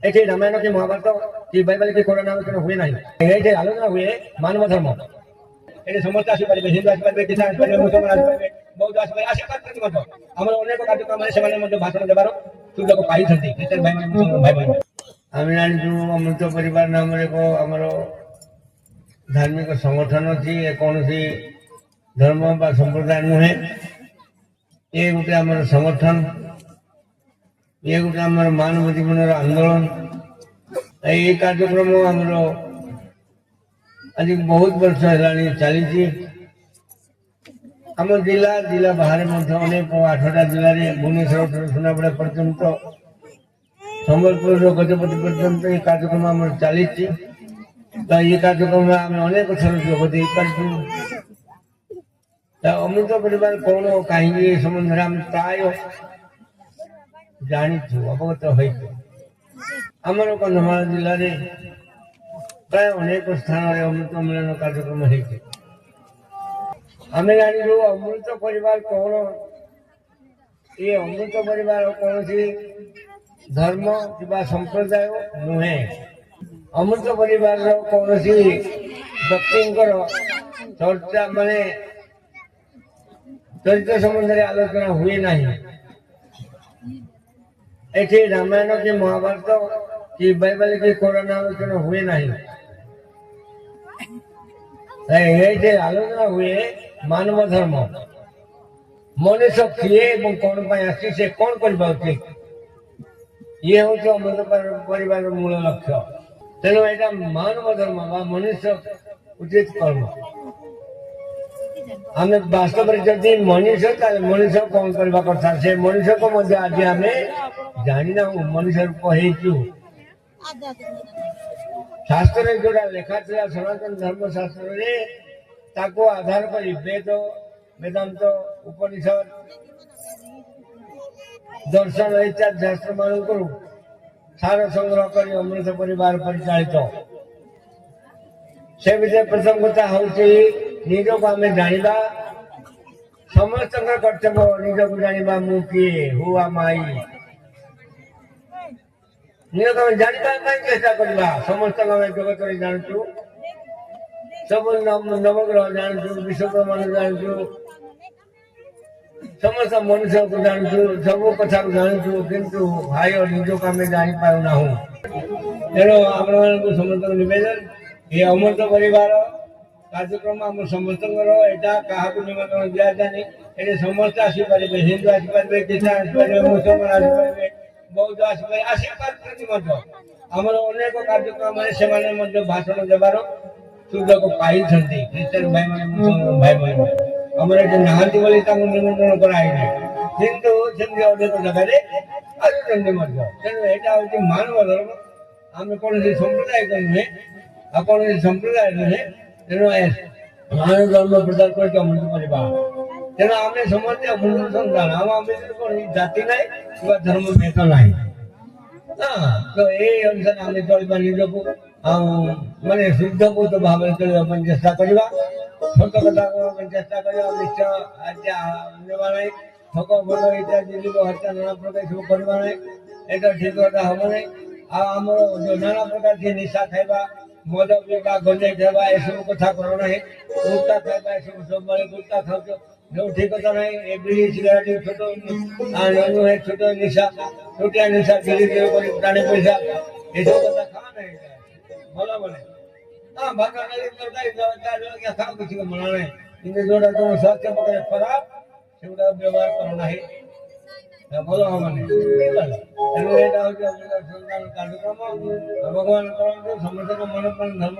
ଏଠି ରାମାୟଣ କି ମହାଭାରତ କି ବାଇବେଲ କି କୋରାନ ଆଲୋଚନା ହୁଏ ନାହିଁ। ଏଇଠି ଆଲୋଚନା ହୁଏ ମାନବ ଧର୍ମ। ଏଠି ସମସ୍ତେ ଆସିପାରିବେ, ହିନ୍ଦୁ ଆସିପାରିବେ, ଖ୍ରୀଷ୍ଟିଆନ ଆସିପାରିବେ, ମୁସଲମାନ ଆସିପାରିବେ, ବୌଦ୍ଧ ଆସିପାରିବେ, ଆସିପାରୁଛନ୍ତି ମଧ୍ୟ। ଆମର ଅନେକ କାର୍ଯ୍ୟକ୍ରମରେ ସେମାନେ ମଧ୍ୟ ଭାଷଣ ଦେବାର ସୁଯୋଗ ପାଇଛନ୍ତି ଖ୍ରୀଷ୍ଟିଆନ ଭାଇମାନେ, ମୁସଲମାନ ଭାଇମାନେ। ଆମେ ଜାଣିଛୁ ଅମୃତ ପରିବାର ନାମରେ ଏକ ଆମର ଧାର୍ମିକ ସଂଗଠନ ଅଛି। ଏ କୌଣସି ଧର୍ମ ବା ସମ୍ପ୍ରଦାୟ ନୁହେଁ। ଏ ଗୋଟେ ଆମର ସଂଗଠନ, ये गोटे आम मानव जीवन आंदोलन। ये कार्यक्रम आमर आज बहुत वर्ष है चली। आम जिला जिला बाहर अनेक 8टा जिले में भुवनेश्वर सुनापड़ा पर्यंत संबलपुर गजपति पर्यंत ये कार्यक्रम आम चली। ये कार्यक्रम आम अनेक थर जोग दे पार्छु। अमृत परिवार कौन कहीं संबंध में आम प्राय जाचु अवगत होमर कंधमाल जिले में प्राय अनेक स्थान में अमृत मिलन कार्यक्रम आम जाचु अमृत परिवार कौन। ये अमृत परिवार कौन सी धर्म कि संप्रदाय नुहे। अमृत परिवार कौन सी व्यक्ति चर्चा माने चरित्र संबंध में आलोचना हुए नहीं। एठी रामायण की महाभारत कि बाइबल की कोरान आलोचना हुए नहीं। ये आलोचना हुए मानव धर्म। मनुष्य किए कौन आसी से कौन करवा उचित, ये हूँ अमृत परिवार मूल लक्ष्य। तेणु यहाँ मानव धर्म मनुष्य उचित कर्म। आम वास्तव जदि मनुष्य मनुष्य कौन करवा कथा से मनुष्य को आज आम जाना मनुष्य रूप हो। शास्त्र जोड़ा लेखा था सनातन धर्म शास्त्र आधार कर वेद वेदांत उपनिषद दर्शन इत्यादि शास्त्र मान सार संग्रह कर अमृत परिवार परिचालित। से विषय प्रथम कथा हूँ निज को आम जाना समस्त कर्तव्य निज को जाना मु किए हु आम आई निज को जानवा चेष्टा करवा। समस्त आम जगत जानचु सब नवग्रह जानचु विश्वब्रह्मांड जानचु समस्त मनुष्य को जानचु सब कथा को जानचु किंतु भाई और निज को आम जापारूना। तेणु आप समस्त नवेदन ये अमृत परिवार कार्यक्रम आम समस्त क्या निमंत्रण दि जाए। ये समस्त आसपारे हिंदू आसपारे ख्रीष्टान आसपारे मुसलमान आसपारे बौद्ध आसपारे आमर अनेक कार्यक्रम से भाषण देवार सुजोग पाई ख्रीष्टान भाई मुसलमान भाई भाई आमर ये नहांती निमंत्रण कराई किंतु सेमती अनेक जगह आसुच्च। तेणु यहाँ हूँ मानव धर्म। आम कौन संप्रदाय नुहे कौन संप्रदाय नुहे। तेणु मानव धर्म प्रचार कर अमृत परिवार। तेणु आम समस्त अमृत संतान आम कौन जाति ना कि धर्म भेद ना। तो ये अनुसार आम चलवा निज को माने शुद्ध को तो भाव चलने चेष्टा करवा। सत कथा चेष्टा करवा निश्चय नेवा ना ठक भल इत्यादि हत्या नाना प्रकार सब करवा ना। यहाँ ठीक कथा हम ना। आम जो नाना प्रकार की निशा खाइबा मद पीवा गंजे खाइबा एसब कथा कर ना। गुटखा खाइबा सब सब बेले गुटखा खाऊ जो ठीक कथा ना। बीड़ी सिगारेट छोट नुहे छोट निशा छोटिया निशा धीरे धीरे प्राणी पैसा ये सब कथा खा ना भल बने। हाँ भाषा खाओ किसी को मना ना कि जोड़ा तुम स्वास्थ्य पकड़े खराब से व्यवहार करना है भल हमारे। तेणु यहाँ हूँ कार्यक्रम भगवान करते समस्त को मन धर्म